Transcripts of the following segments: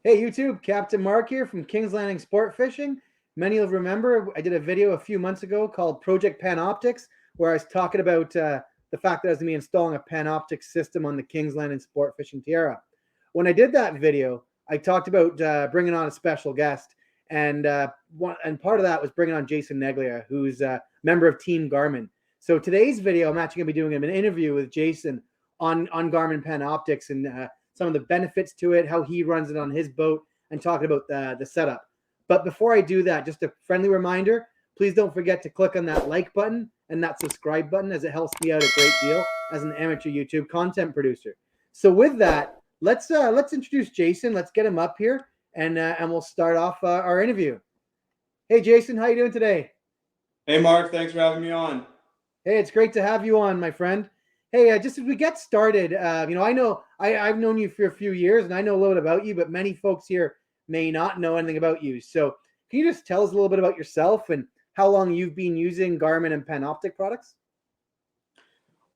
Hey YouTube, Captain Marc here from Kings Landing Sport Fishing. Many will remember I did a video a few months ago called Project Panoptix, where I was talking about the fact that I was going to be installing a Panoptix system on the Kings Landing Sport Fishing Tiara. When I did that video, I talked about bringing on a special guest, and part of that was bringing on Jason Neglia, who's a member of Team Garmin. So today's video, I'm actually going to be doing an interview with Jason on Garmin Panoptix and some of the benefits to it, how he runs it on his boat, and talking about the setup. But before I do that, just a friendly reminder, please don't forget to click on that like button and that subscribe button, as it helps me out a great deal as an amateur YouTube content producer. So with that, let's introduce Jason. Let's get him up here, and we'll start off our interview. Hey Jason, how you doing today? Hey Mark, thanks for having me on. Hey, it's great to have you on, my friend. Hey, just as we get started, I know I've known you for a few years, and I know a little bit about you, but many folks here may not know anything about you. So, can you just tell us a little bit about yourself and how long you've been using Garmin and Panoptic products?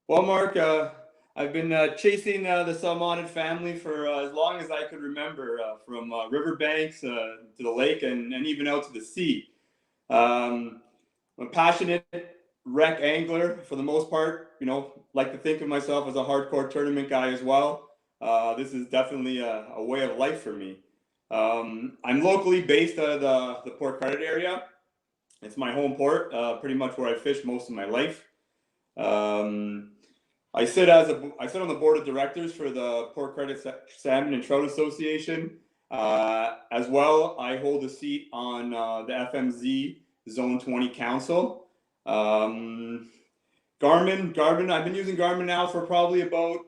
Well, Mark, I've been chasing the Salmon family for as long as I could remember, from riverbanks to the lake and even out to the sea. I'm a passionate wreck angler for the most part. Like to think of myself as a hardcore tournament guy as well. This is definitely a way of life for me. I'm locally based out of the Port Credit area. It's my home port, pretty much where I fished most of my life. Um, I sit on the board of directors for the Port Credit Salmon and Trout Association. As well, I hold a seat on the FMZ Zone 20 Council. Garmin. I've been using Garmin now for probably about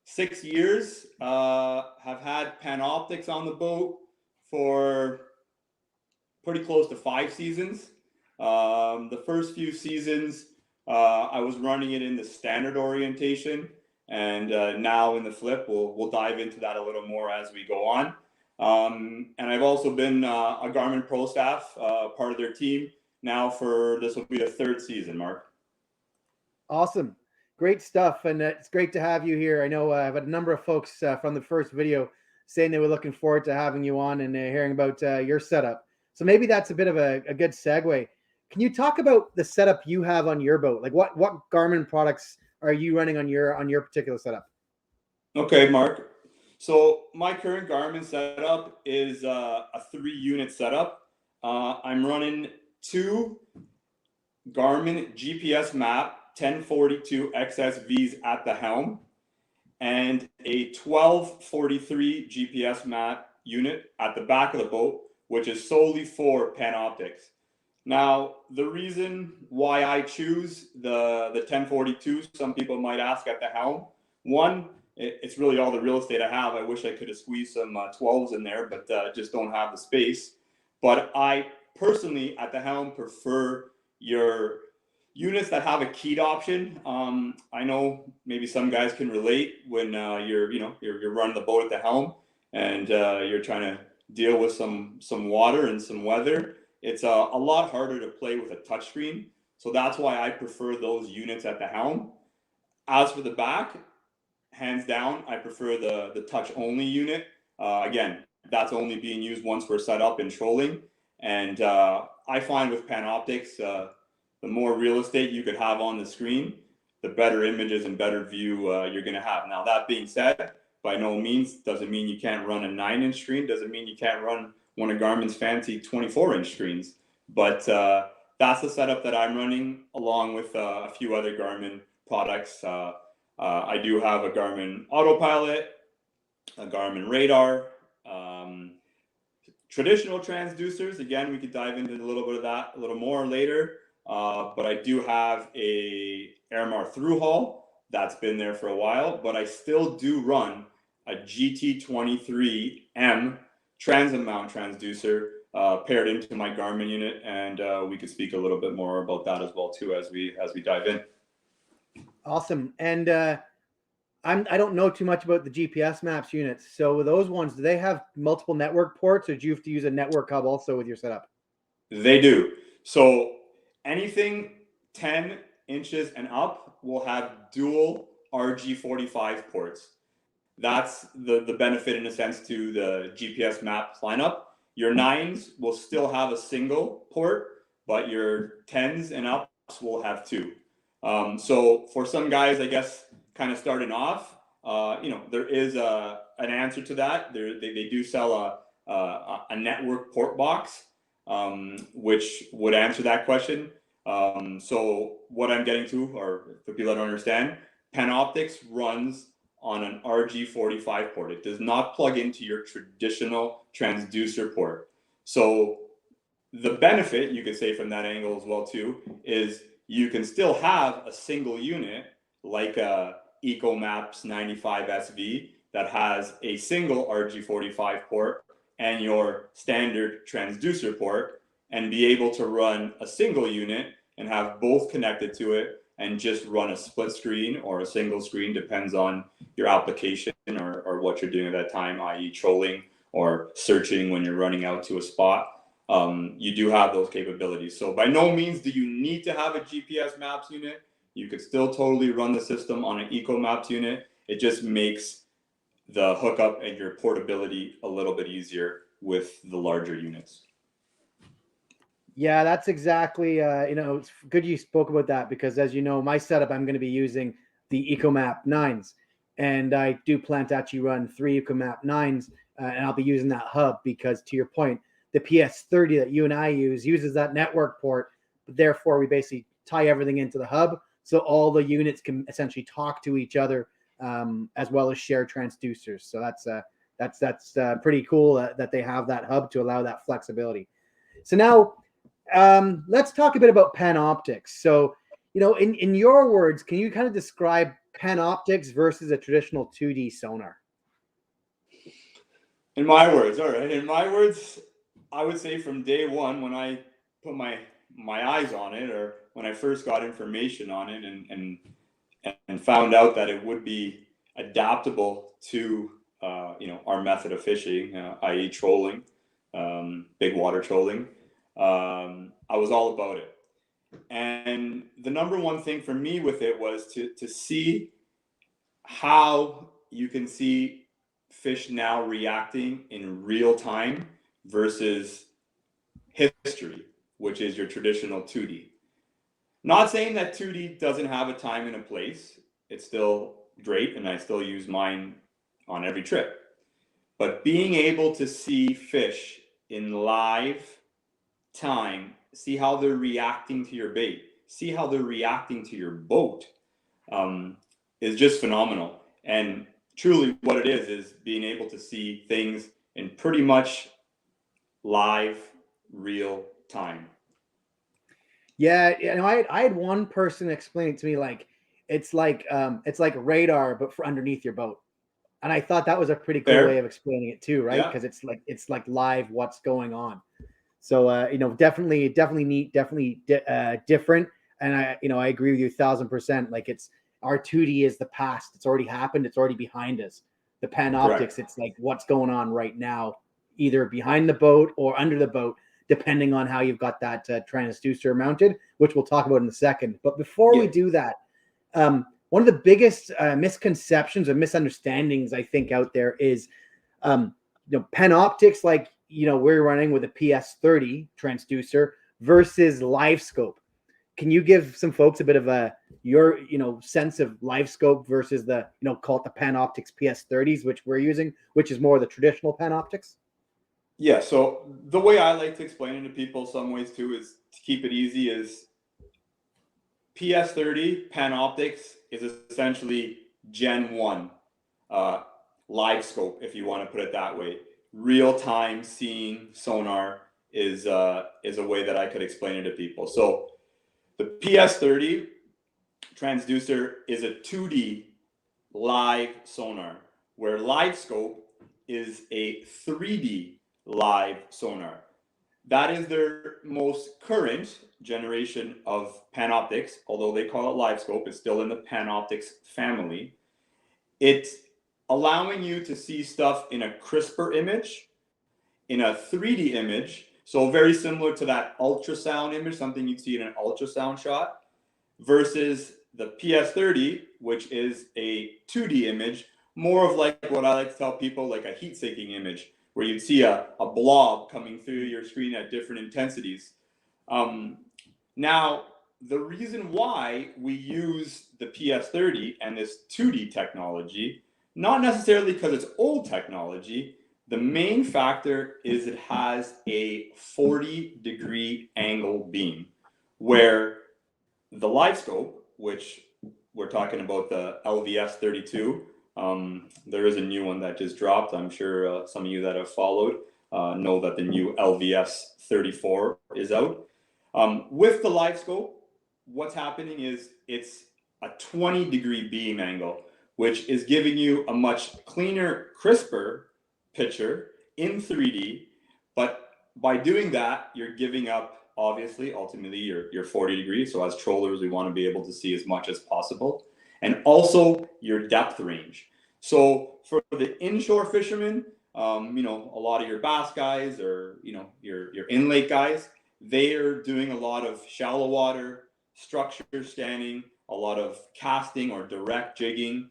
6 years. Have had Panoptix on the boat for pretty close to 5 seasons. The first few seasons, I was running it in the standard orientation, and now in the flip. We'll dive into that a little more as we go on. And I've also been a Garmin Pro staff, part of their team now for this will be the 3rd season, Mark. Awesome. Great stuff. And it's great to have you here. I know I've had a number of folks from the first video saying they were looking forward to having you on and hearing about your setup. So maybe that's a bit of a good segue. Can you talk about the setup you have on your boat? Like what Garmin products are you running on your particular setup? Okay, Mark. So my current Garmin setup is a 3-unit setup. I'm running 2 Garmin GPS Map 1042 XSVs at the helm and a 1243 GPS Map unit at the back of the boat, which is solely for Panoptix. Now, the reason why I choose the 1042, some people might ask at the helm. One, it's really all the real estate I have. I wish I could have squeezed some 12s in there, but just don't have the space. But I personally, at the helm, prefer your units that have a keyed option. I know maybe some guys can relate when you're running the boat at the helm and you're trying to deal with some water and some weather. It's a lot harder to play with a touchscreen, so that's why I prefer those units at the helm. As for the back, hands down, I prefer the touch only unit. Again, that's only being used once we're set up in trolling, and I find with Panoptix, the more real estate you could have on the screen, the better images and better view you're going to have. Now, that being said, by no means doesn't mean you can't run a 9-inch screen, doesn't mean you can't run one of Garmin's fancy 24-inch screens. But that's the setup that I'm running, along with a few other Garmin products. I do have a Garmin Autopilot, a Garmin Radar, traditional transducers. Again, we could dive into a little bit of that a little more later. But I do have a Airmar through haul that's been there for a while, but I still do run a GT23M transit mount transducer paired into my Garmin unit, and we could speak a little bit more about that as well too as we dive in. Awesome. And I don't know too much about the GPS maps units. So those ones, do they have multiple network ports, or do you have to use a network hub also with your setup? They do. So anything 10 inches and up will have dual RG45 ports. That's the benefit in a sense to the GPS map lineup. Your 9s will still have a single port, but your 10s and ups will have 2. So for some guys, I guess, kind of starting off, there is an answer to that. They do sell a network port box, which would answer that question. So what I'm getting to, or for people that don't understand, Panoptix runs on an RG45 port. It does not plug into your traditional transducer port. So the benefit, you could say from that angle as well too, is you can still have a single unit like a EcoMap's 95 SV that has a single RG45 port and your standard transducer port, and be able to run a single unit and have both connected to it and just run a split screen or a single screen, depends on your application or what you're doing at that time, i.e. trolling or searching when you're running out to a spot. You do have those capabilities. So by no means do you need to have a GPS maps unit. You could still totally run the system on an EcoMaps unit. It just makes the hookup and your portability a little bit easier with the larger units. Yeah, that's exactly, it's good you spoke about that, because as you know, my setup, I'm going to be using the EcoMap 9s, and I do plan to actually run 3 EcoMap 9s, and I'll be using that hub because, to your point, the PS30 that you and I use uses that network port, but therefore we basically tie everything into the hub, so all the units can essentially talk to each other, as well as share transducers. So that's pretty cool that they have that hub to allow that flexibility. So now, let's talk a bit about Panoptix. So, in your words, can you kind of describe Panoptix versus a traditional 2D sonar? In my words, all right. In my words, I would say from day one, when I put my eyes on it, or when I first got information on it, and found out that it would be adaptable to our method of fishing, i.e. trolling, big water trolling. I was all about it. And the number one thing for me with it was to see how you can see fish now reacting in real time versus history, which is your traditional 2D. Not saying that 2D doesn't have a time and a place. It's still great, and I still use mine on every trip. But being able to see fish in live time, see how they're reacting to your bait, see how they're reacting to your boat, is just phenomenal. And truly what it is being able to see things in pretty much live, real time. Yeah, I had one person explain it to me like it's like radar but for underneath your boat, and I thought that was a pretty cool way of explaining it too, right? Because it's like live what's going on. So definitely neat, definitely different, and I agree with you 1,000%. Like, it's our 2D is the past; it's already happened, it's already behind us. The Panoptix, it's like what's going on right now, either behind the boat or under the boat, depending on how you've got that transducer mounted, which we'll talk about in a second. But before we do that, one of the biggest misconceptions or misunderstandings I think out there is, Panoptix, like, we're running with a PS30 transducer versus live scope. Can you give some folks a bit of your sense of live scope versus the call it the Panoptix PS30s, which we're using, which is more the traditional Panoptix? Yeah, so the way I like to explain it to people some ways too is to keep it easy is PS30 Panoptix is essentially Gen 1 live scope, if you want to put it that way. Real time seeing sonar is a way that I could explain it to people. So the PS30 transducer is a 2D live sonar, where live scope is a 3D live sonar. That is their most current generation of Panoptix, although they call it live scope, it's still in the Panoptix family. It's allowing you to see stuff in a crisper image, in a 3D image, so very similar to that ultrasound image, something you'd see in an ultrasound shot, versus the PS30, which is a 2D image more of like what I like to tell people, like a heat-seeking image, where you'd see a blob coming through your screen at different intensities. Now, the reason why we use the PS30 and this 2D technology, not necessarily because it's old technology, the main factor is it has a 40-degree angle beam, where the live scope, which we're talking about the LVS 32, there is a new one that just dropped. I'm sure some of you that have followed know that the new LVS 34 is out. With the live scope, what's happening is it's a 20-degree beam angle, which is giving you a much cleaner, crisper picture in 3D. But by doing that, you're giving up, obviously, ultimately, your 40 degrees. So as trollers, we want to be able to see as much as possible. And also your depth range. So for the inshore fishermen, you know, a lot of your bass guys or, you know, your inlet guys, they are doing a lot of shallow water, structure scanning, a lot of casting or direct jigging.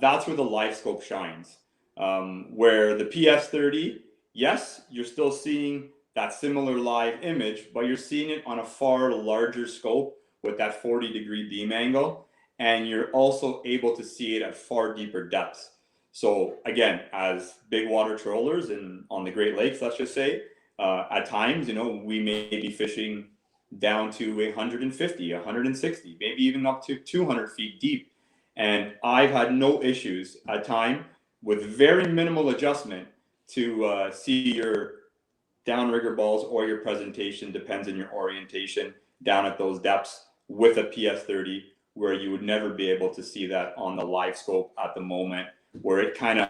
That's where the live scope shines. Where the PS30, yes, you're still seeing that similar live image, but you're seeing it on a far larger scope with that 40-degree beam angle. And you're also able to see it at far deeper depths. So again, as big water trollers and on the Great Lakes, let's just say, at times, you know, we may be fishing down to 150, 160, maybe even up to 200 feet deep. And I've had no issues at time with very minimal adjustment to see your downrigger balls or your presentation, depends on your orientation, down at those depths with a PS30, where you would never be able to see that on the live scope at the moment, where it kind of,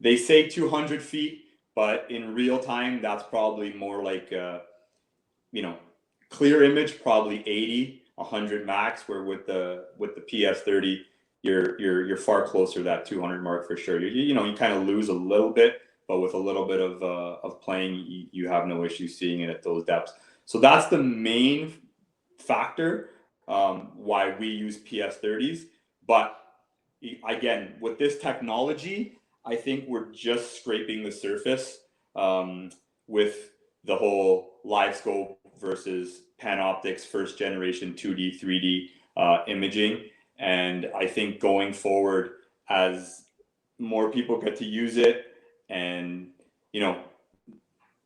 they say 200 feet, but in real time, that's probably more like, you know, clear image, probably 80, 100 max, where with the PS30, you're far closer to that 200 mark for sure. You know, you kind of lose a little bit, but with a little bit of playing, you have no issue seeing it at those depths. So that's the main factor why we use PS30s. But again, with this technology, I think we're just scraping the surface with the whole live scope versus Panoptix first generation 2D, 3D imaging. And I think going forward, as more people get to use it and, you know,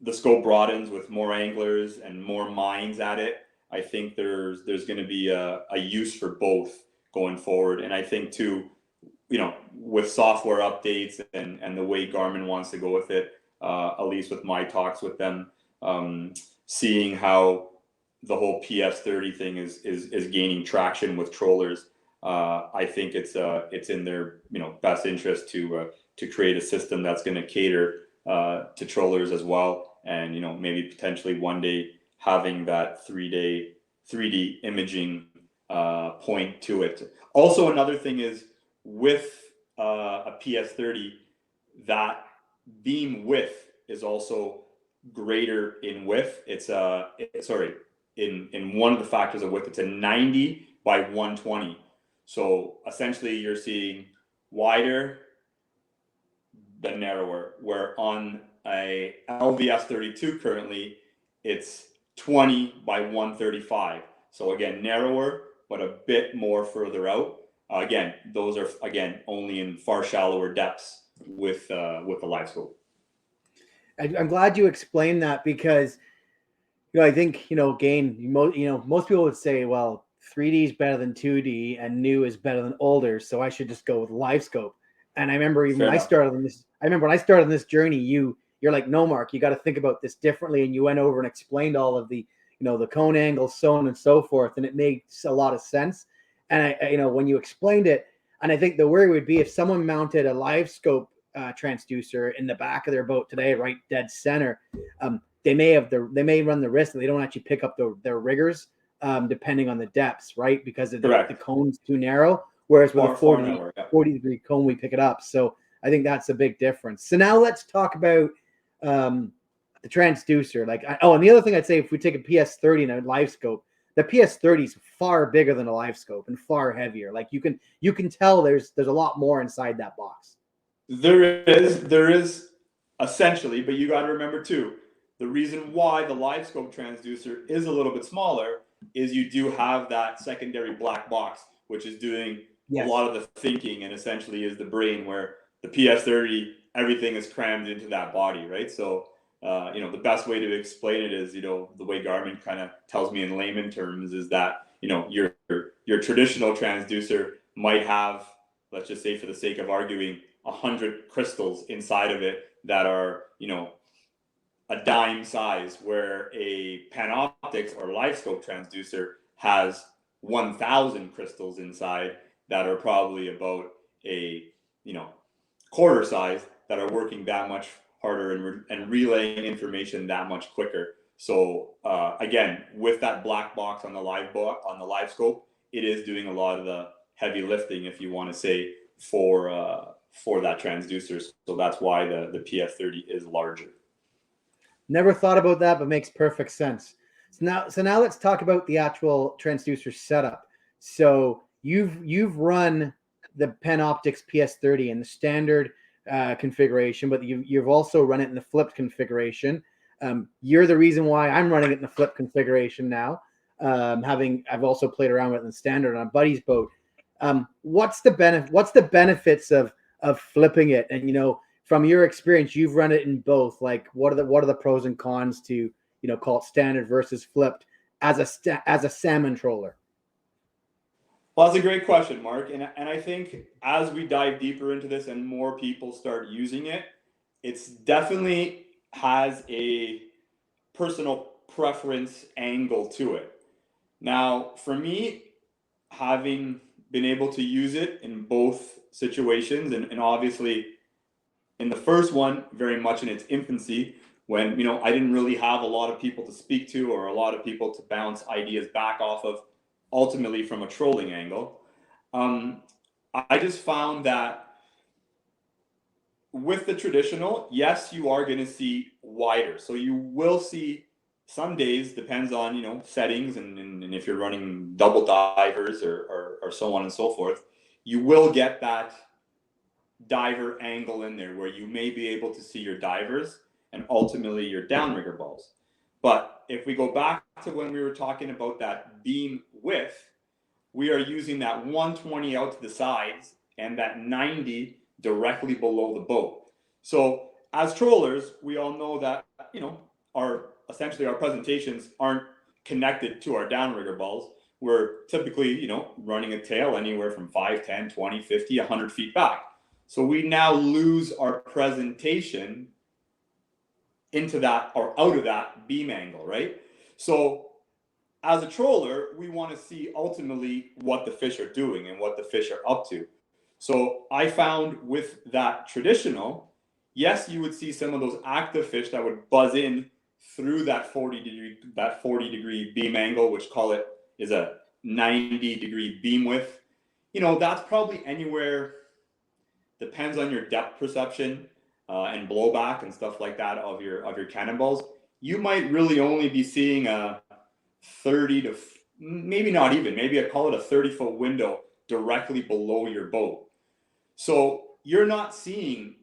the scope broadens with more anglers and more minds at it, I think there's going to be a use for both going forward. And I think too, you know, with software updates and the way Garmin wants to go with it, at least with my talks with them, seeing how the whole PS30 thing is gaining traction with trollers, I think it's in their, you know, best interest to create a system that's going to cater to trollers as well, and, you know, maybe potentially one day having that 3D imaging point to it. Also, another thing is with a PS30, that beam width is also greater in width. It's in one of the factors of width, it's a 90 by 120. So essentially you're seeing wider but narrower, where on a LVS 32 currently, it's 20 by 135. So again, narrower, but a bit more further out. Again, those are, again, only in far shallower depths with the live scope. I'm glad you explained that, because, you know, I think, you know, most people would say, well, 3D is better than 2D and new is better than older, so I should just go with live scope. And I remember even when I started on this journey, you're like, no, Mark, you got to think about this differently. And you went over and explained all of the, you know, the cone angles, so on and so forth. And it makes a lot of sense. And I, you know, when you explained it, and I think the worry would be if someone mounted a live scope transducer in the back of their boat today, right dead center, they may run the risk that they don't actually pick up their riggers, depending on the depths, right? Because the cone's too narrow. Whereas with a 40 degree cone, we pick it up. So I think that's a big difference. So now let's talk about the transducer. And the other thing I'd say, if we take a PS30 and a live scope, the PS30 is far bigger than a live scope and far heavier. Like you can tell there's a lot more inside that box. There is essentially, but you got to remember too, the reason why the live scope transducer is a little bit smaller is you do have that secondary black box, which is doing a lot of the thinking and essentially is the brain, where the PS30, everything is crammed into that body, right? So, the best way to explain it is, the way Garmin kind of tells me in layman terms is that, your traditional transducer might have, let's just say for the sake of arguing, 100 crystals inside of it that are, a dime size, where a Panoptix or live scope transducer has 1,000 crystals inside that are probably about a, quarter size, that are working that much harder and relaying information that much quicker. So again, with that black box on the live scope, it is doing a lot of the heavy lifting, if you want to say, for that transducer. So that's why the PS30 is larger. Never thought about that, but makes perfect sense. So now let's talk about the actual transducer setup. So you've run the Panoptix PS30 in the standard configuration, but you've also run it in the flipped configuration. You're the reason why I'm running it in the flipped configuration now. I've also played around with it in the standard on a buddy's boat. What's the benefits of flipping it? And from your experience, you've run it in both. Like, what are the pros and cons to call it standard versus flipped as a salmon troller? Well, that's a great question, Mark. And I think as we dive deeper into this and more people start using it, it's definitely has a personal preference angle to it. Now, for me, having been able to use it in both situations, and obviously in the first one, very much in its infancy, when I didn't really have a lot of people to speak to or a lot of people to bounce ideas back off of, ultimately from a trolling angle, I just found that with the traditional, yes, you are going to see wider. So you will see some days, depends on settings and if you're running double divers or so on and so forth, you will get that diver angle in there where you may be able to see your divers and ultimately your downrigger balls. But if we go back to when we were talking about that beam width, we are using that 120 out to the sides and that 90 directly below the boat. So as trollers, we all know that essentially our presentations aren't connected to our downrigger balls. We're typically running a tail anywhere from 5, 10, 20, 50, 100 feet back. So we now lose our presentation into that or out of that beam angle, right? So as a troller, we want to see ultimately what the fish are doing and what the fish are up to. So I found with that traditional, yes, you would see some of those active fish that would buzz in through that 40 degree beam angle, which is a 90 degree beam width. That's probably anywhere, depends on your depth perception and blowback and stuff like that of your cannonballs. You might really only be seeing a 30 to maybe not even, maybe I call it a 30-foot window directly below your boat. So you're not seeing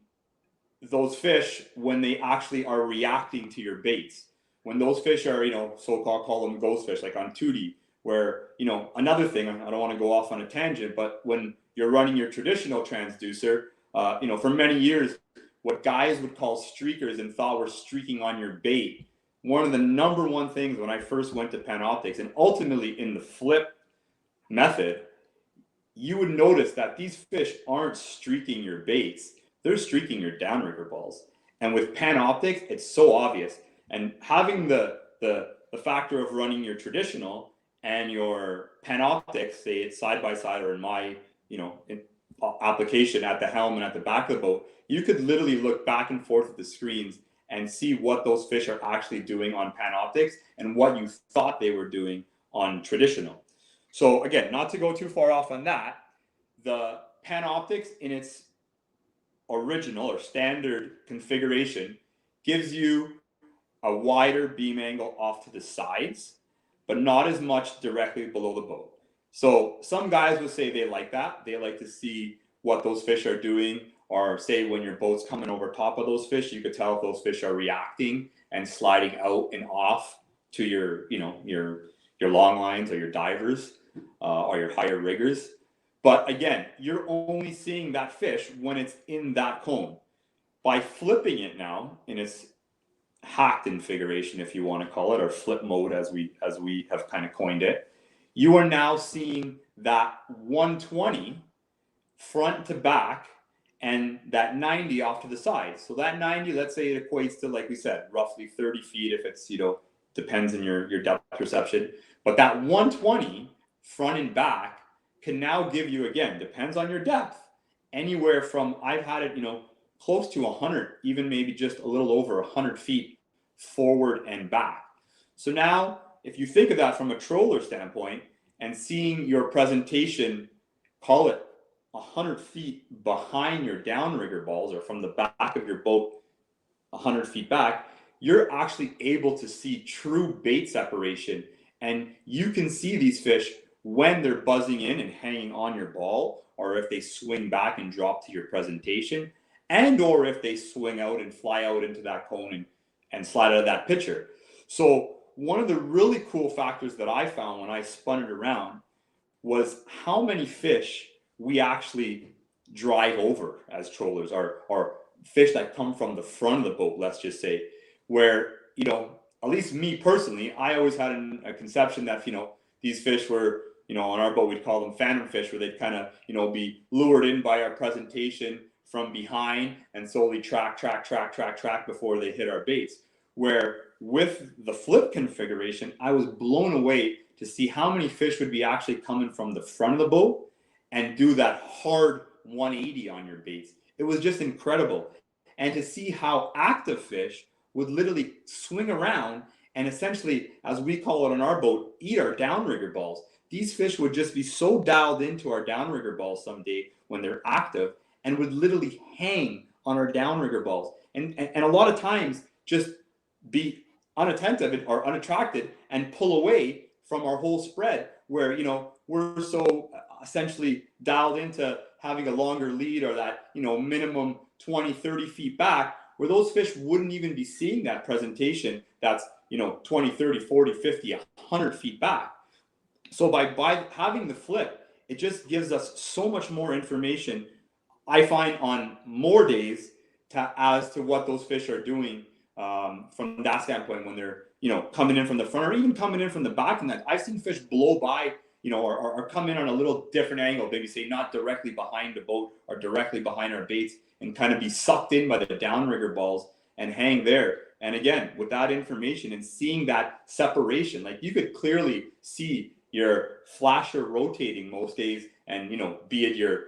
those fish when they actually are reacting to your baits. When those fish are, so-called, call them ghost fish, like on 2D, where, another thing, I don't want to go off on a tangent, but when you're running your traditional transducer, for many years, what guys would call streakers and thought were streaking on your bait. One of the number one things when I first went to Panoptix, and ultimately in the flip method, you would notice that these fish aren't streaking your baits. They're streaking your downrigger balls. And with Panoptix, it's so obvious. And having the factor of running your traditional and your Panoptix, say it's side by side, or in my application at the helm and at the back of the boat, you could literally look back and forth at the screens and see what those fish are actually doing on Panoptix and what you thought they were doing on traditional. So again, not to go too far off on that, the Panoptix in its original or standard configuration gives you a wider beam angle off to the sides, but not as much directly below the boat. So some guys will say they like that. They like to see what those fish are doing or say when your boat's coming over top of those fish, you could tell if those fish are reacting and sliding out and off to your, you know, your long lines or your divers or your higher riggers. But again, you're only seeing that fish when it's in that cone. By flipping it now in its hack configuration, if you want to call it, or flip mode as we have kind of coined it, you are now seeing that 120 front to back and that 90 off to the side. So that 90, let's say it equates to, like we said, roughly 30 feet if it's, you know, depends on your depth perception. But that 120 front and back can now give you, again, depends on your depth, anywhere from, I've had it, you know, close to 100, even maybe just a little over 100 feet forward and back. So now, if you think of that from a troller standpoint and seeing your presentation, call it 100 feet behind your downrigger balls or from the back of your boat 100 feet back, you're actually able to see true bait separation. And you can see these fish when they're buzzing in and hanging on your ball, or if they swing back and drop to your presentation, and or if they swing out and fly out into that cone and slide out of that picture. So one of the really cool factors that I found when I spun it around was how many fish we actually drive over as trollers, or fish that come from the front of the boat, let's just say, where, you know, at least me personally, I always had a conception that, you know, these fish were, you know, on our boat, we'd call them phantom fish, where they'd kind of, you know, be lured in by our presentation from behind and slowly track before they hit our baits. Where with the flip configuration, I was blown away to see how many fish would be actually coming from the front of the boat and do that hard 180 on your baits. It was just incredible. And to see how active fish would literally swing around and essentially, as we call it on our boat, eat our downrigger balls. These fish would just be so dialed into our downrigger balls someday when they're active, and would literally hang on our downrigger balls. And a lot of times just be unattentive or unattracted and pull away from our whole spread, where, you know, we're so essentially dialed into having a longer lead, or that, you know, minimum 20, 30 feet back, where those fish wouldn't even be seeing that presentation that's, you know, 20, 30, 40, 50, 100 feet back. So by having the flip, it just gives us so much more information, I find, on more days as to what those fish are doing from that standpoint when they're, you know, coming in from the front or even coming in from the back. And that I've seen fish blow by, you know, or come in on a little different angle, maybe say not directly behind the boat or directly behind our baits, and kind of be sucked in by the downrigger balls and hang there. And again, with that information and seeing that separation, like you could clearly see your flasher rotating most days, and, you know, be it your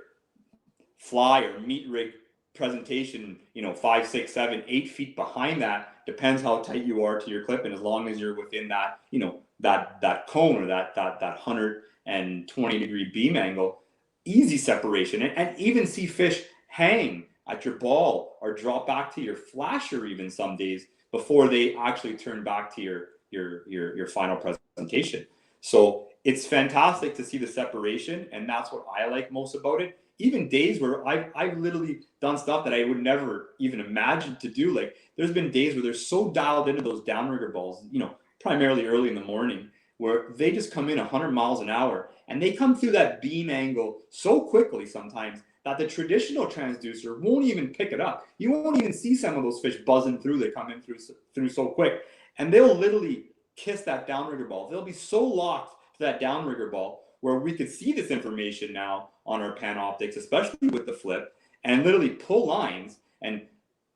fly or meat rig presentation, you know, 5, 6, 7, 8 feet behind that, depends how tight you are to your clip. And as long as you're within that, you know, that cone or that 120-degree beam angle, easy separation. And even see fish hang at your ball or drop back to your flasher even some days before they actually turn back to your final presentation. So it's fantastic to see the separation, and that's what I like most about it. Even days where I've literally done stuff that I would never even imagine to do. Like, there's been days where they're so dialed into those downrigger balls, you know, primarily early in the morning, where they just come in 100 miles an hour, and they come through that beam angle so quickly sometimes that the traditional transducer won't even pick it up. You won't even see some of those fish buzzing through. They come in through so quick, and they'll literally kiss that downrigger ball. They'll be so locked to that downrigger ball, where we could see this information now on our Panoptix, especially with the flip, and literally pull lines. And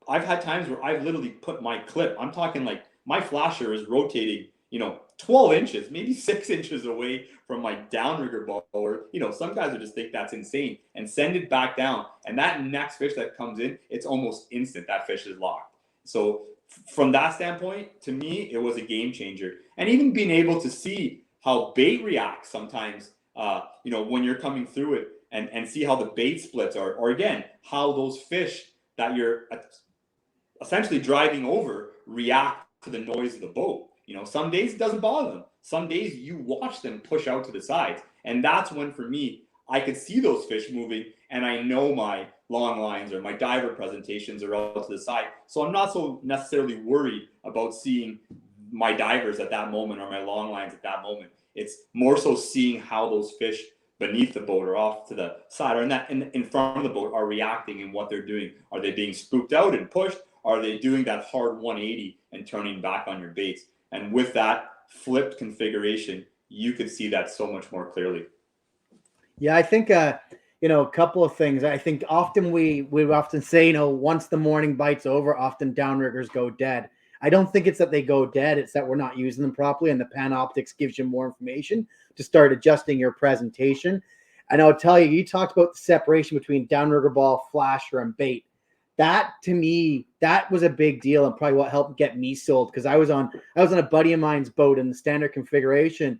I've had times where I've literally put my clip, I'm talking like my flasher is rotating, you know, 12 inches, maybe 6 inches away from my downrigger ball, or, you know, some guys would just think that's insane, and send it back down. And that next fish that comes in, it's almost instant. That fish is locked. So from that standpoint, to me, it was a game changer. And even being able to see how bait reacts sometimes, you know, when you're coming through it, and see how the bait splits, or again, how those fish that you're essentially driving over react to the noise of the boat. You know, some days it doesn't bother them. Some days you watch them push out to the sides. And that's when, for me, I could see those fish moving, and I know my long lines or my diver presentations are out to the side. So I'm not so necessarily worried about seeing my divers at that moment or my long lines at that moment. It's more so seeing how those fish beneath the boat or off to the side or in front of the boat are reacting and what they're doing. Are they being spooked out and pushed? Are they doing that hard 180 and turning back on your baits? And with that flipped configuration, you could see that so much more clearly. Yeah, I think a couple of things. I think often we often say, once the morning bite's over, often downriggers go dead. I don't think it's that they go dead. It's that we're not using them properly, and the Panoptix gives you more information to start adjusting your presentation. And I'll tell you, you talked about the separation between downrigger ball, flasher, and bait. That to me, that was a big deal and probably what helped get me sold, because I was on a buddy of mine's boat in the standard configuration,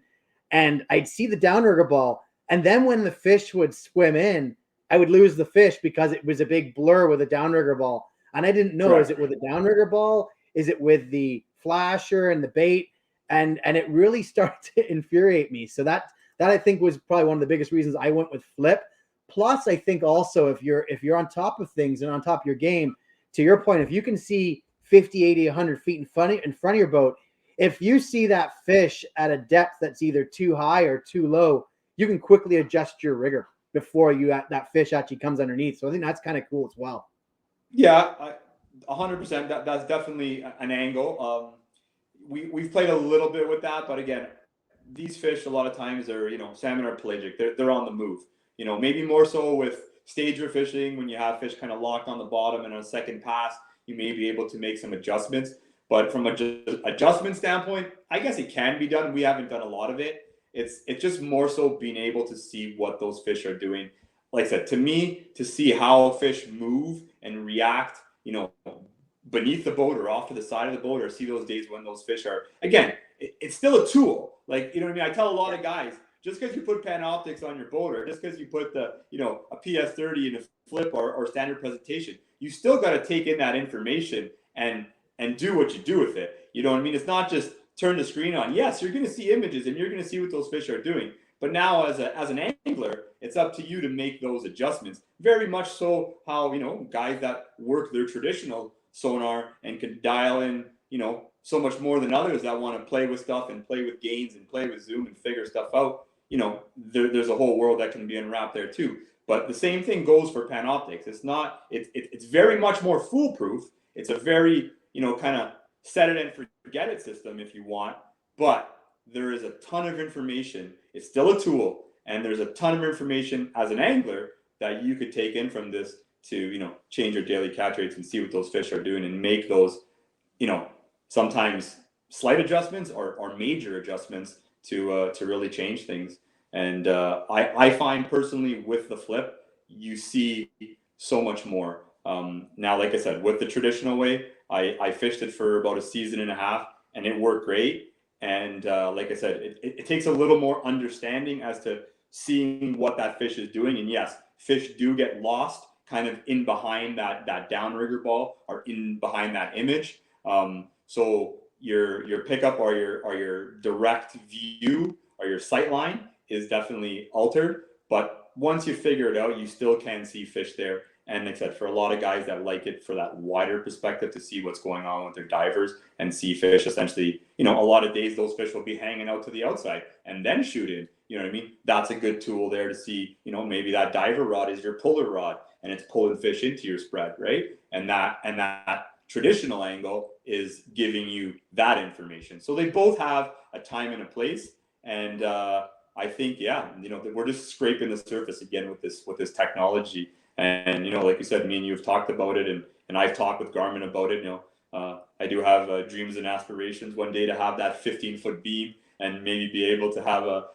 and I'd see the downrigger ball, and then when the fish would swim in, I would lose the fish because it was a big blur with a downrigger ball, and I didn't know, Correct. Is it with the downrigger ball? Is it with the flasher and the bait? And it really started to infuriate me. So that I think was probably one of the biggest reasons I went with flip. Plus, I think also if you're on top of things and on top of your game, to your point, if you can see 50, 80, 100 feet in front of your boat, if you see that fish at a depth that's either too high or too low, you can quickly adjust your rigger before that fish actually comes underneath. So I think that's kind of cool as well. Yeah, 100%. That's definitely an angle. We've played a little bit with that, but again, these fish a lot of times are, salmon are pelagic. They're on the move. Maybe more so with stager fishing when you have fish kind of locked on the bottom and on a second pass, you may be able to make some adjustments. But from an adjustment standpoint, I guess it can be done. We haven't done a lot of it. It's just more so being able to see what those fish are doing. Like I said, to me, to see how fish move and react, beneath the boat or off to the side of the boat, or see those days when those fish are, again, it's still a tool. Like, I tell a lot of guys, just because you put Panoptix on your boat, or just because you put a PS30 in a flip or standard presentation, you still got to take in that information and do what you do with it. You know what I mean? It's not just turn the screen on. Yes, you're going to see images and you're going to see what those fish are doing. But now as an angler, it's up to you to make those adjustments. Very much so how, guys that work their traditional sonar and can dial in, so much more than others that want to play with stuff and play with gains and play with zoom and figure stuff out. There's a whole world that can be unwrapped there too. But the same thing goes for Panoptix. It's very much more foolproof. It's a very, kind of set it and forget it system if you want, but there is a ton of information. It's still a tool, and there's a ton of information as an angler that you could take in from this to, change your daily catch rates and see what those fish are doing and make those, sometimes slight adjustments or major adjustments to really change things. And I find personally with the flip, you see so much more. Now, like I said, with the traditional way, I fished it for about a season and a half, and it worked great. And like I said, it takes a little more understanding as to seeing what that fish is doing. And yes, fish do get lost kind of in behind that downrigger ball or in behind that image. So your pickup or your direct view or your sight line is definitely altered. But once you figure it out, you still can see fish there. And like I said, for a lot of guys that like it for that wider perspective to see what's going on with their divers and see fish, essentially, a lot of days those fish will be hanging out to the outside and then shoot in. You know what I mean? That's a good tool there to see, maybe that diver rod is your puller rod and it's pulling fish into your spread, right? And that traditional angle is giving you that information. So they both have a time and a place. And I think, we're just scraping the surface again with this technology. And, like you said, me and you have talked about it, and I've talked with Garmin about it. I do have dreams and aspirations one day to have that 15-foot beam and maybe be able to have a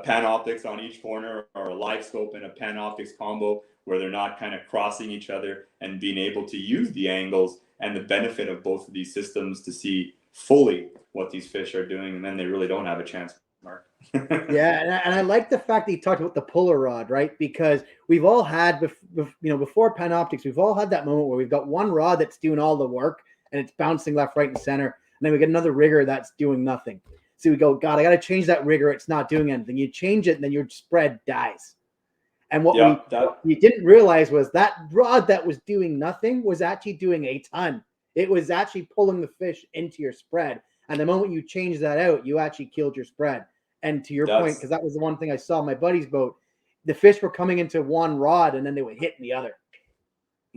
Panoptix on each corner, or a live scope and a Panoptix combo where they're not kind of crossing each other, and being able to use the angles and the benefit of both of these systems to see fully what these fish are doing. And then they really don't have a chance, Mark. Yeah, and I like the fact that you talked about the puller rod, right? Because we've all had, before Panoptix, we've all had that moment where we've got one rod that's doing all the work and it's bouncing left, right, and center, and then we get another rigger that's doing nothing. So we go, God, I got to change that rigger. It's not doing anything. You change it, and then your spread dies. And what Yeah, we didn't realize was that rod that was doing nothing was actually doing a ton. It was actually pulling the fish into your spread. And the moment you change that out, you actually killed your spread. And to your point, that's because that was the one thing I saw on my buddy's boat, the fish were coming into one rod and then they would hit the other.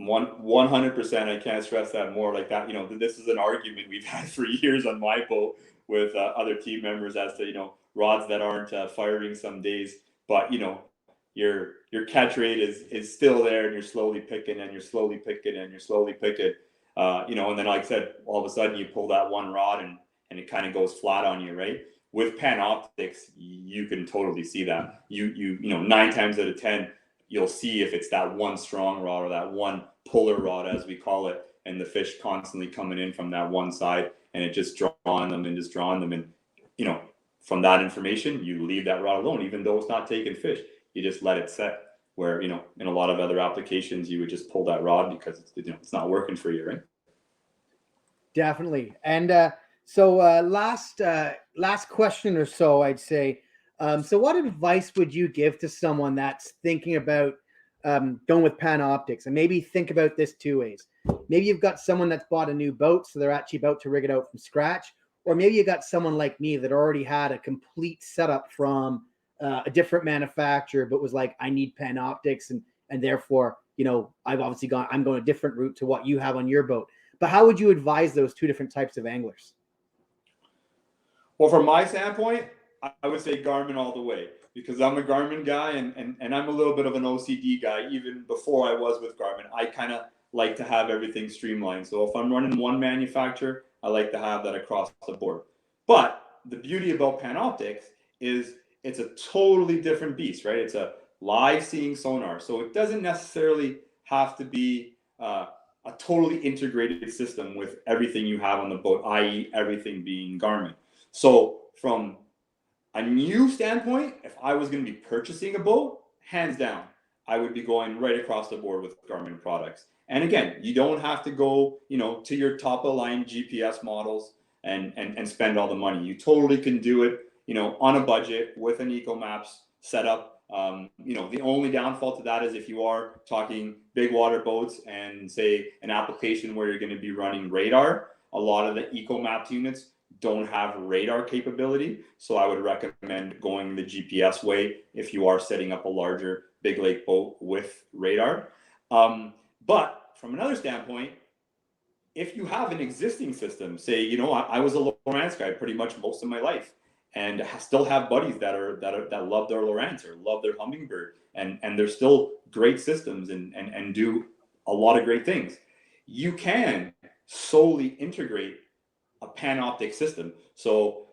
100%. I can't stress that more. Like that, this is an argument we've had for years on my boat with other team members as to rods that aren't firing some days, but your catch rate is still there, and you're slowly picking and you're slowly picking and you're slowly picking. And then like I said, all of a sudden you pull that one rod and it kind of goes flat on you, right? With Panoptix, you can totally see that. You 9 times out of 10, you'll see if it's that one strong rod or that one puller rod, as we call it, and the fish constantly coming in from that one side, and it just drawing them. And from that information, you leave that rod alone, even though it's not taking fish. You just let it set. Where in a lot of other applications, you would just pull that rod because it's not working for you, right? Definitely. And so last question or so, I'd say. So what advice would you give to someone that's thinking about going with Panoptix? And maybe think about this 2 ways. Maybe you've got someone that's bought a new boat, so they're actually about to rig it out from scratch. Or maybe you got someone like me that already had a complete setup from a different manufacturer, but was like, I need Panoptix, and therefore, I'm going a different route to what you have on your boat. But how would you advise those two different types of anglers? Well, from my standpoint, I would say Garmin all the way, because I'm a Garmin guy, and I'm a little bit of an OCD guy. Even before I was with Garmin, I kind of like to have everything streamlined. So if I'm running one manufacturer, I like to have that across the board. But the beauty about Panoptix is it's a totally different beast, right? It's a live seeing sonar. So it doesn't necessarily have to be a totally integrated system with everything you have on the boat, i.e. everything being Garmin. So from a new standpoint, if I was going to be purchasing a boat, hands down, I would be going right across the board with Garmin products. And again, you don't have to go, to your top of the line GPS models and spend all the money. You totally can do it, on a budget with an EcoMaps setup. The only downfall to that is if you are talking big water boats and say an application where you're going to be running radar, a lot of the EcoMaps units don't have radar capability. So I would recommend going the GPS way if you are setting up a larger big lake boat with radar. But from another standpoint, if you have an existing system, say, I was a Lowrance guy pretty much most of my life, and still have buddies that love their Lowrance or love their Hummingbird, and they're still great systems and do a lot of great things. You can solely integrate a Panoptix system. So,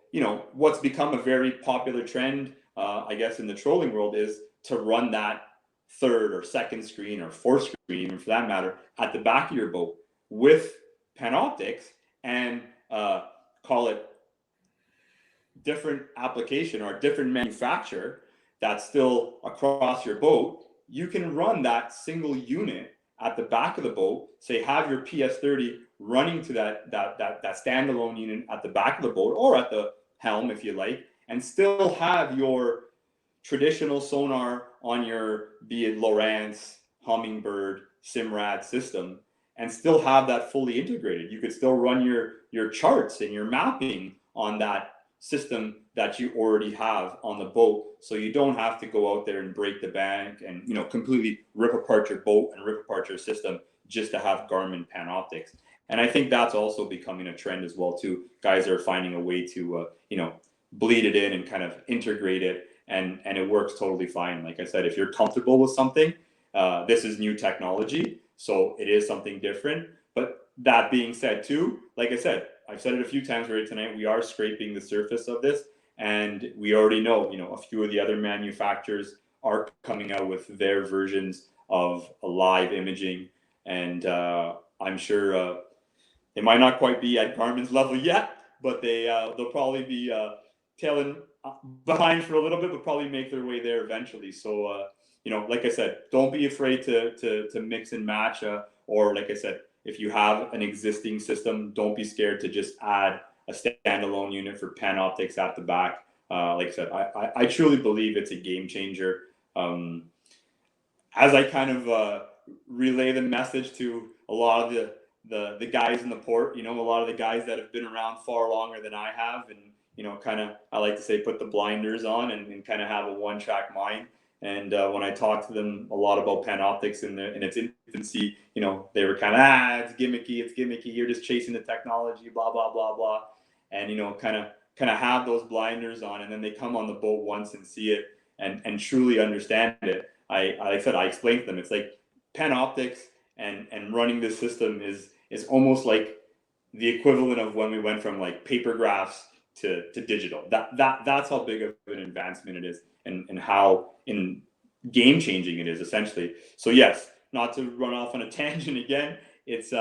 what's become a very popular trend, I guess, in the trolling world is to run that third or second screen or fourth screen, even for that matter, at the back of your boat with Panoptix and call it different application or a different manufacturer that's still across your boat. You can run that single unit at the back of the boat, say have your PS30 running to that standalone unit at the back of the boat or at the helm if you like, and still have your traditional sonar on your, be it Lowrance, Hummingbird, Simrad system, and still have that fully integrated. You could still run your charts and your mapping on that system that you already have on the boat, so you don't have to go out there and break the bank and completely rip apart your boat and rip apart your system just to have Garmin Panoptix. And I think that's also becoming a trend as well too. Guys are finding a way to bleed it in and kind of integrate it, and it works totally fine. Like I said, if you're comfortable with something, this is new technology, so it is something different. But that being said too, like I said, I've said it a few times already tonight, we are scraping the surface of this, and we already know, a few of the other manufacturers are coming out with their versions of live imaging, and I'm sure it might not quite be at Garmin's level yet, but they'll probably be tailing behind for a little bit, but probably make their way there eventually. So like I said, don't be afraid to mix and match, or like I said, if you have an existing system, don't be scared to just add a standalone unit for Panoptix at the back. Like I said, I truly believe it's a game changer. as I kind of relay the message to a lot of the guys in the port, a lot of the guys that have been around far longer than I have, and kind of, I like to say, put the blinders on and kind of have a one-track mind. And when I talked to them a lot about Panoptix in its infancy, they were kind of, it's gimmicky, you're just chasing the technology, blah blah blah blah, and kind of have those blinders on, and then they come on the boat once and see it and truly understand it. Like I said, I explained to them, it's like Panoptix and running this system is almost like the equivalent of when we went from like paper graphs to digital. That's how big of an advancement it is, and how in game changing it is essentially. So yes, not to run off on a tangent again, it's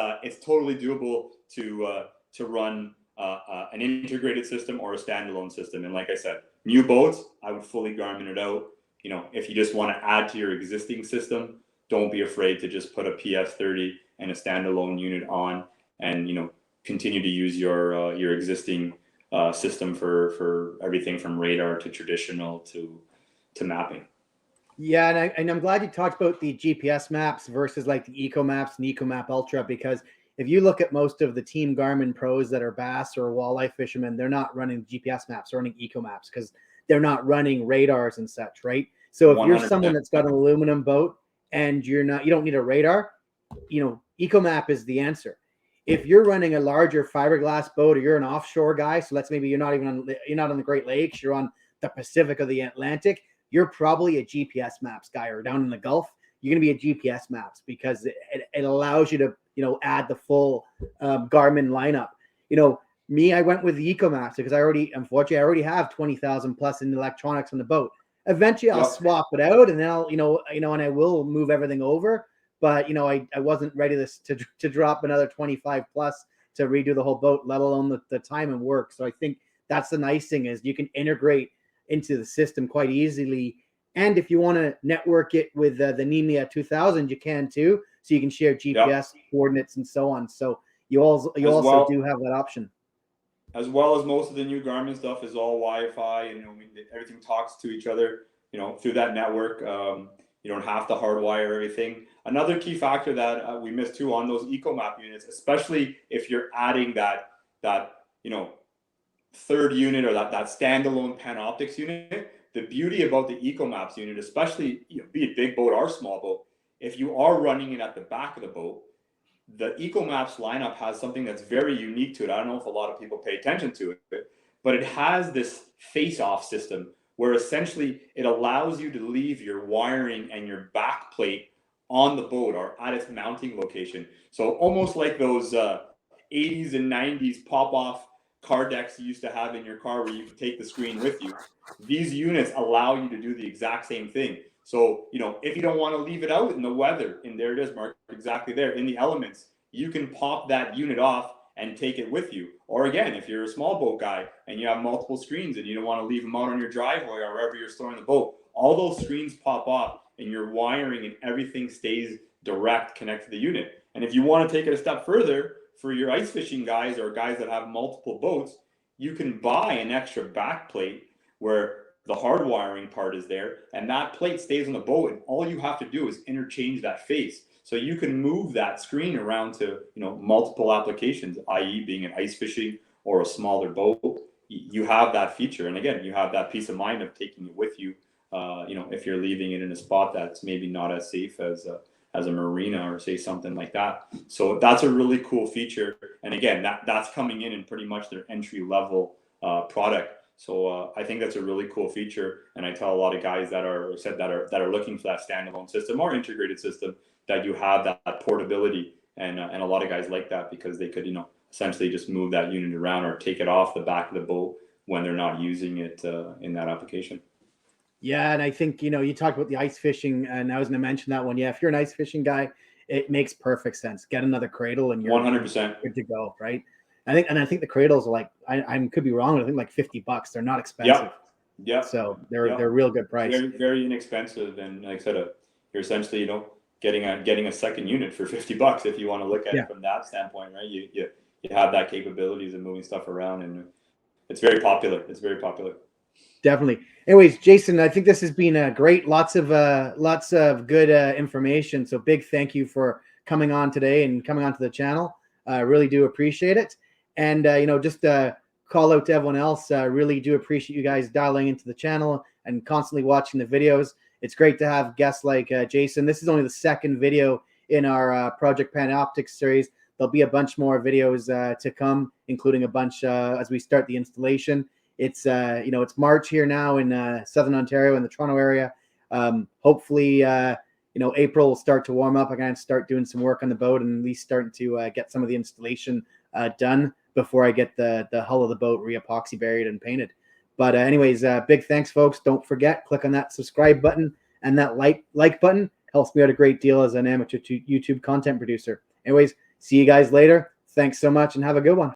totally doable to run an integrated system or a standalone system. And like I said, new boats, I would fully Garmin it out. If you just want to add to your existing system, don't be afraid to just put a PS30 and a standalone unit on, and continue to use your existing system for everything from radar to traditional to mapping. Yeah, and I'm glad you talked about the GPS maps versus like the EcoMaps and EcoMap Ultra, because if you look at most of the Team Garmin pros that are bass or walleye fishermen, they're not running GPS maps, they're running EcoMaps because they're not running radars and such, right? So if you're 100%. someone that's got an aluminum boat and you don't need a radar, EcoMap is the answer. If you're running a larger fiberglass boat, or you're an offshore guy, so let's maybe you're not on the Great Lakes, you're on the Pacific or the Atlantic, you're probably a GPS maps guy, or down in the Gulf, you're going to be a GPS maps, because it allows you to add the full Garmin lineup. Me, I went with the EcoMaps because I already have 20,000 plus in electronics on the boat. Eventually I'll swap it out, and then I'll and I will move everything over. But I wasn't ready to drop another 25 plus to redo the whole boat, let alone the time and work. So I think that's the nice thing, is you can integrate into the system quite easily. And if you want to network it with the Neglia 2000, you can too. So you can share GPS coordinates and so on. So you also do have that option. As well as most of the new Garmin stuff is all Wi-Fi, and everything talks to each other, through that network. You don't have to hardwire everything. Another key factor that we missed too on those EcoMap units, especially if you're adding that third unit, or that standalone Panoptix unit. The beauty about the EcoMaps unit, especially be it big boat or small boat, if you are running it at the back of the boat, the EcoMaps lineup has something that's very unique to it. I don't know if a lot of people pay attention to it, but it has this face-off system where essentially it allows you to leave your wiring and your back plate on the boat or at its mounting location. So almost like those 80s and 90s pop-off car decks you used to have in your car where you could take the screen with you. These units allow you to do the exact same thing. So, if you don't want to leave it out in the weather, and there it is, Mark, exactly there, in the elements, you can pop that unit off and take it with you. Or again, if you're a small boat guy and you have multiple screens and you don't want to leave them out on your driveway or wherever you're storing the boat, all those screens pop off and your wiring and everything stays direct connected to the unit. And if you want to take it a step further, for your ice fishing guys or guys that have multiple boats, you can buy an extra back plate where the hard wiring part is there, and that plate stays on the boat, and all you have to do is interchange that face. So you can move that screen around to multiple applications, i.e. being an ice fishing or a smaller boat. You have that feature, and again, you have that peace of mind of taking it with you. If you're leaving it in a spot that's maybe not as safe as a marina or say something like that. So that's a really cool feature, and again, that's coming in pretty much their entry level product. So I think that's a really cool feature, and I tell a lot of guys that are looking for that standalone system or integrated system that you have that portability, and a lot of guys like that because they could essentially just move that unit around or take it off the back of the boat when they're not using it in that application. Yeah, and I think you talked about the ice fishing, and I was going to mention that one. Yeah, if you're an ice fishing guy, it makes perfect sense. Get another cradle, and you're 100% good to go, right? I think the cradles are like, I could be wrong, but I think like $50. They're not expensive. Yeah. So they're real good price. Very, very inexpensive, and like I said, you're essentially getting a second unit for $50 if you want to look at it from that standpoint, right? You have that capabilities of moving stuff around, and it's very popular. Definitely. Anyways, Jason, I think this has been great. Lots of good information. So big thank you for coming on today and coming onto the channel. I really do appreciate it. And just call out to everyone else. Really do appreciate you guys dialing into the channel and constantly watching the videos. It's great to have guests like Jason. This is only the second video in our Project Panoptix series. There'll be a bunch more videos to come, including a bunch as we start the installation. It's it's March here now in Southern Ontario in the Toronto area. Hopefully, April will start to warm up. I'm going to start doing some work on the boat and at least starting to get some of the installation done before I get the hull of the boat re-epoxy buried and painted. But anyways, big thanks, folks. Don't forget, click on that subscribe button and that like button. Helps me out a great deal as an amateur YouTube content producer. Anyways, see you guys later. Thanks so much and have a good one.